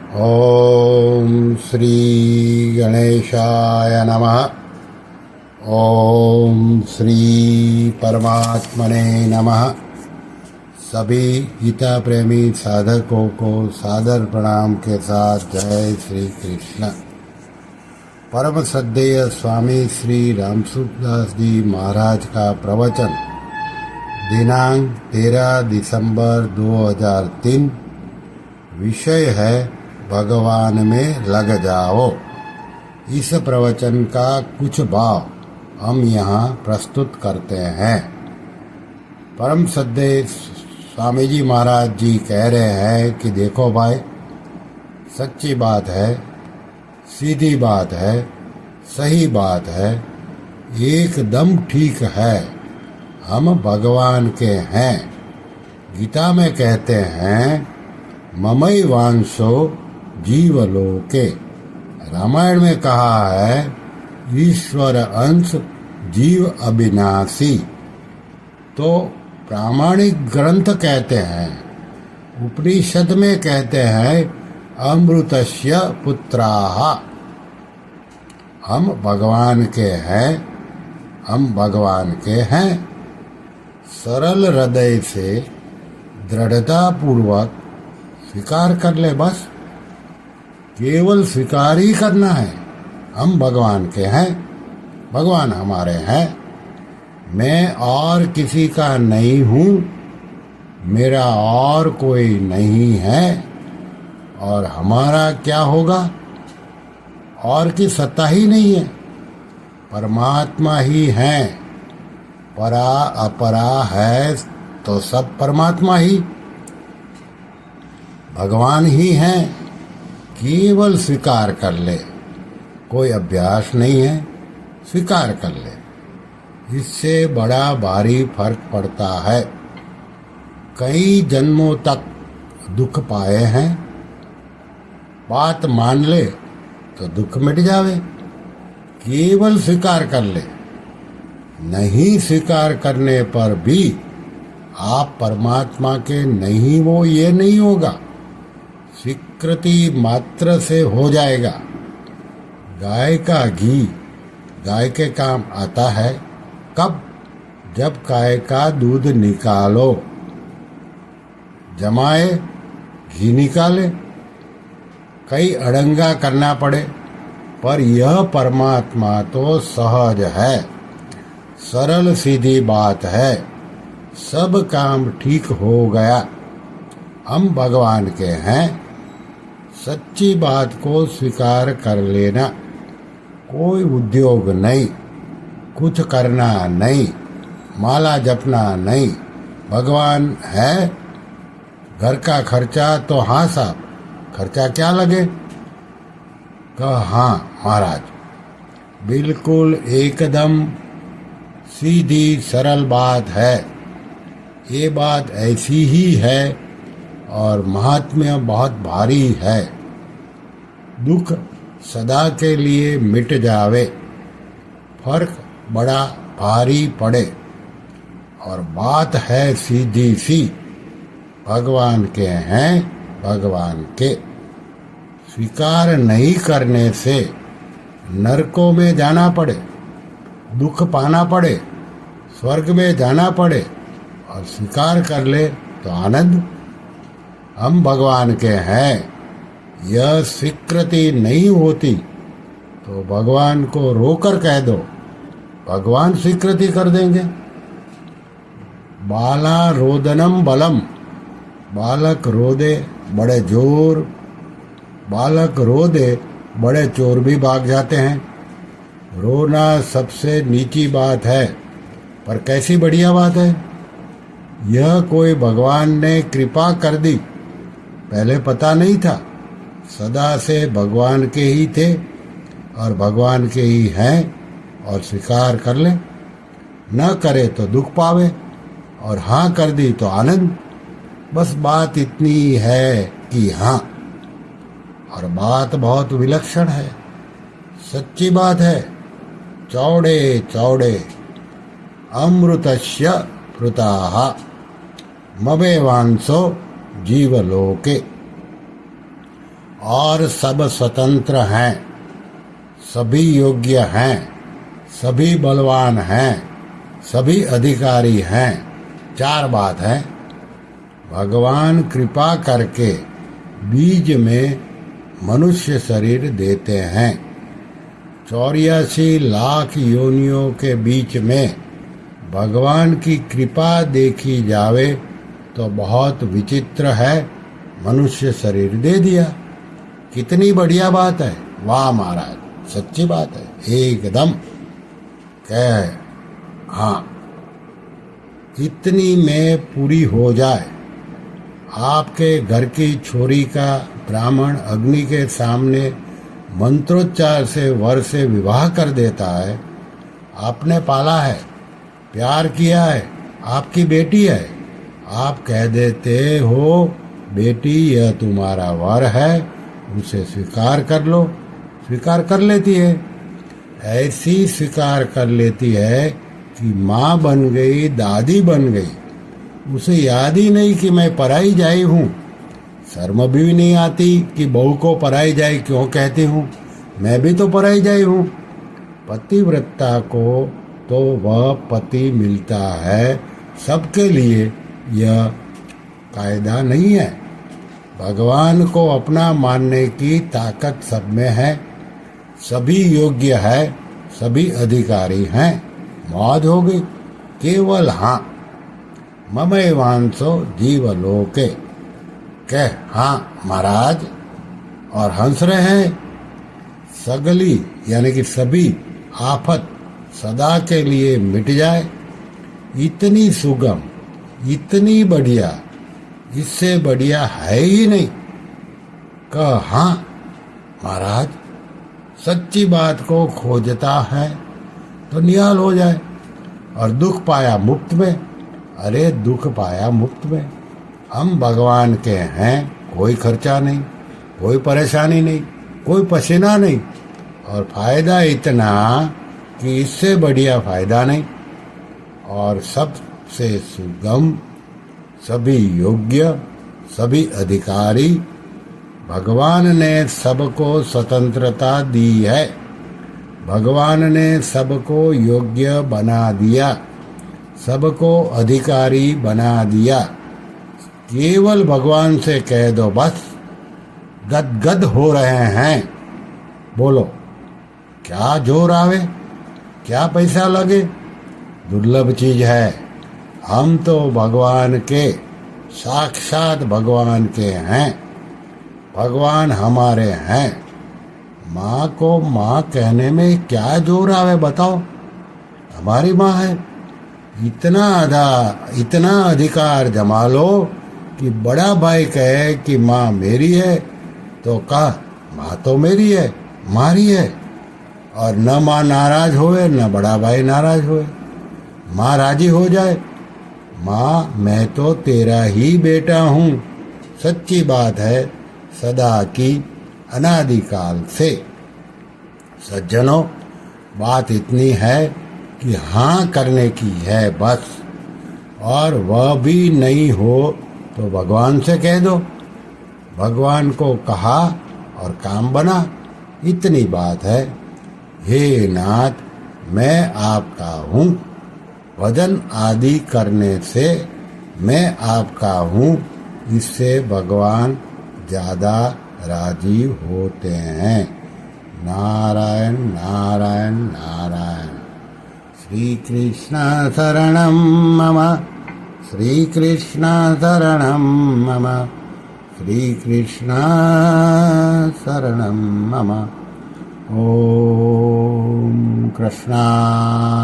ओम श्री गणेशाय नमः। ओम श्री परमात्मने नमः। सभी गीता प्रेमी साधकों को सादर प्रणाम के साथ जय श्री कृष्ण। परम श्रद्धेय स्वामी श्री रामसूरदास जी महाराज का प्रवचन दिनांक 13 दिसंबर 2003। विषय है भगवान में लग जाओ। इस प्रवचन का कुछ भाव हम यहाँ प्रस्तुत करते हैं। परम श्रद्धेय स्वामी जी महाराज जी कह रहे हैं कि देखो भाई, सच्ची बात है, सीधी बात है, सही बात है, एकदम ठीक है, हम भगवान के हैं। गीता में कहते हैं ममई वांशो जीवलोके। रामायण में कहा है ईश्वर अंश जीव अविनाशी। तो प्रामाणिक ग्रंथ कहते हैं, उपनिषद में कहते हैं अमृतस्य पुत्राः। हम भगवान के हैं, हम भगवान के हैं। सरल हृदय से दृढ़ता पूर्वक स्वीकार कर ले, बस केवल स्वीकार ही करना है। हम भगवान के हैं, भगवान हमारे हैं। मैं और किसी का नहीं हूँ, मेरा और कोई नहीं है। और हमारा क्या होगा? और की सत्ता ही नहीं है, परमात्मा ही है। परा अपरा है तो सब परमात्मा ही, भगवान ही हैं। केवल स्वीकार कर ले, कोई अभ्यास नहीं है, स्वीकार कर ले। इससे बड़ा भारी फर्क पड़ता है। कई जन्मों तक दुख पाए हैं, बात मान ले तो दुख मिट जावे। केवल स्वीकार कर ले। नहीं स्वीकार करने पर भी आप परमात्मा के नहीं हो, ये नहीं होगा। स्वीकृति मात्र से हो जाएगा। गाय का घी गाय के काम आता है कब? जब गाय का दूध निकालो, जमाए, घी निकाले, कई अड़ंगा करना पड़े, पर यह परमात्मा तो सहज है, सरल सीधी बात है। सब काम ठीक हो गया। हम भगवान के हैं। सच्ची बात को स्वीकार कर लेना। कोई उद्योग नहीं, कुछ करना नहीं, माला जपना नहीं। भगवान है। घर का खर्चा तो हाँ साहब, खर्चा क्या लगे? कहा हाँ महाराज। बिल्कुल एकदम सीधी सरल बात है। ये बात ऐसी ही है और महात्म्य बहुत भारी है। दुख सदा के लिए मिट जावे, फर्क बड़ा भारी पड़े। और बात है सीधी सी, भगवान के हैं, भगवान के। स्वीकार नहीं करने से नरकों में जाना पड़े, दुख पाना पड़े, स्वर्ग में जाना पड़े, और स्वीकार कर ले तो आनंद। हम भगवान के हैं। यह स्वीकृति नहीं होती तो भगवान को रोकर कह दो, भगवान स्वीकृति कर देंगे। बाला रोदनम बलम। बालक रोदे बड़े जोर, बालक रोदे बड़े चोर भी भाग जाते हैं। रोना सबसे नीची बात है, पर कैसी बढ़िया बात है। यह कोई भगवान ने कृपा कर दी, पहले पता नहीं था। सदा से भगवान के ही थे और भगवान के ही हैं। और स्वीकार कर ले, न करे तो दुख पावे, और हाँ कर दी तो आनंद। बस बात इतनी है कि हाँ। और बात बहुत विलक्षण है, सच्ची बात है। चौड़े चौड़े अमृतस्य प्लुताः ममे वांसो जीवलोके। और सब स्वतंत्र हैं, सभी योग्य हैं, सभी बलवान हैं, सभी अधिकारी हैं। 4 बात है। भगवान कृपा करके बीज में मनुष्य शरीर देते हैं। 84 लाख योनियों के बीच में भगवान की कृपा देखी जावे तो बहुत विचित्र है, मनुष्य शरीर दे दिया। कितनी बढ़िया बात है। वाह महाराज, सच्ची बात है एकदम। कह हाँ, इतनी में पूरी हो जाए। आपके घर की छोरी का ब्राह्मण अग्नि के सामने मंत्रोच्चार से वर से विवाह कर देता है। आपने पाला है, प्यार किया है, आपकी बेटी है। आप कह देते हो बेटी यह तुम्हारा वर है, उसे स्वीकार कर लो। स्वीकार कर लेती है। ऐसी स्वीकार कर लेती है कि माँ बन गई, दादी बन गई। उसे याद ही नहीं कि मैं पराई जाई हूँ। शर्म भी नहीं आती कि बहू को पराई जाई क्यों कहती हूँ, मैं भी तो पराई जाई हूँ। पतिव्रता को तो वह पति मिलता है, सबके लिए यह कायदा नहीं है। भगवान को अपना मानने की ताकत सब में है। सभी योग्य है, सभी अधिकारी हैं। मौज हो गई। केवल हाँ, ममैवांसो जीवलोके। कह हाँ महाराज, और हंस रहे हैं। सगली यानी कि सभी आफत सदा के लिए मिट जाए। इतनी सुगम, इतनी बढ़िया, इससे बढ़िया है ही नहीं। कह हाँ महाराज, सच्ची बात को खोजता है तो निहाल हो जाए। और दुख पाया मुक्त में। अरे दुख पाया मुक्त में। हम भगवान के हैं, कोई खर्चा नहीं, कोई परेशानी नहीं, कोई पसीना नहीं, और फायदा इतना कि इससे बढ़िया फायदा नहीं। और सबसे सुगम, सभी योग्य, सभी अधिकारी। भगवान ने सबको स्वतंत्रता दी है। भगवान ने सबको योग्य बना दिया, सबको अधिकारी बना दिया। केवल भगवान से कह दो बस, गदगद हो रहे हैं। बोलो क्या जोर आवे, क्या पैसा लगे, दुर्लभ चीज है। हम तो भगवान के, साक्षात भगवान के हैं। भगवान हमारे हैं। माँ को माँ कहने में क्या जोर आवे बताओ, हमारी माँ है। इतना अधिकार जमा लो कि बड़ा भाई कहे कि माँ मेरी है तो कहा माँ तो मेरी है, हमारी है। और न माँ नाराज होए, न बड़ा भाई नाराज होए। माँ राजी हो जाए, माँ मैं तो तेरा ही बेटा हूँ। सच्ची बात है, सदा की, अनादिकाल से। सज्जनों, बात इतनी है कि हाँ करने की है बस। और वह भी नहीं हो तो भगवान से कह दो। भगवान को कहा और काम बना, इतनी बात है। हे नाथ, मैं आपका हूँ। भजन आदि करने से मैं आपका हूँ, इससे भगवान ज़्यादा राजी होते हैं। नारायण नारायण नारायण। श्री कृष्ण शरणं मम, श्री कृष्ण शरणं मम, श्री कृष्ण शरणं मम। ओम कृष्णार्पणमस्तु।